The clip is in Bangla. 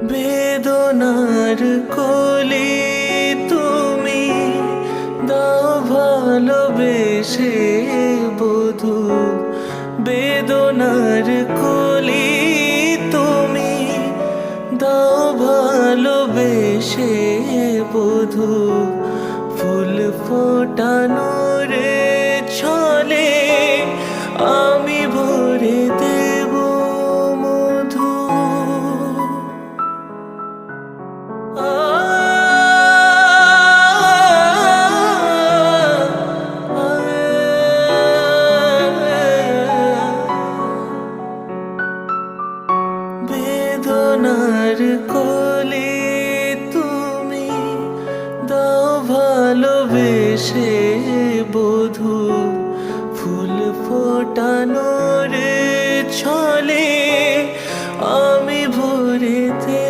বেদনার কলি তুমি দাও ভালোবেসে বধূ, বেদনার কলি তুমি দাও ভালোবেসে বধূ। ফুল ফোটানোর ছলে আমি ভরে দেব মধু। বেদনার কলি তুমি দাও ভালোবেসে বধূ, ফুল ফোটানো